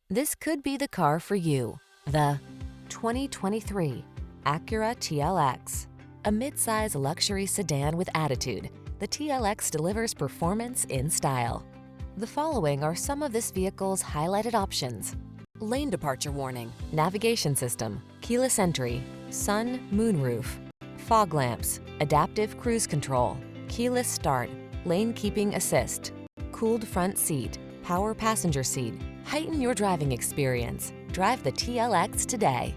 This could be the car for you. The 2023 Acura TLX. A midsize luxury sedan with attitude, the TLX delivers performance in style. The following are some of this vehicle's highlighted options: lane departure warning, navigation system, keyless entry, sun, moonroof, fog lamps, adaptive cruise control, keyless start, lane keeping assist, cooled front seat, power passenger seat. Heighten your driving experience. Drive the TLX today.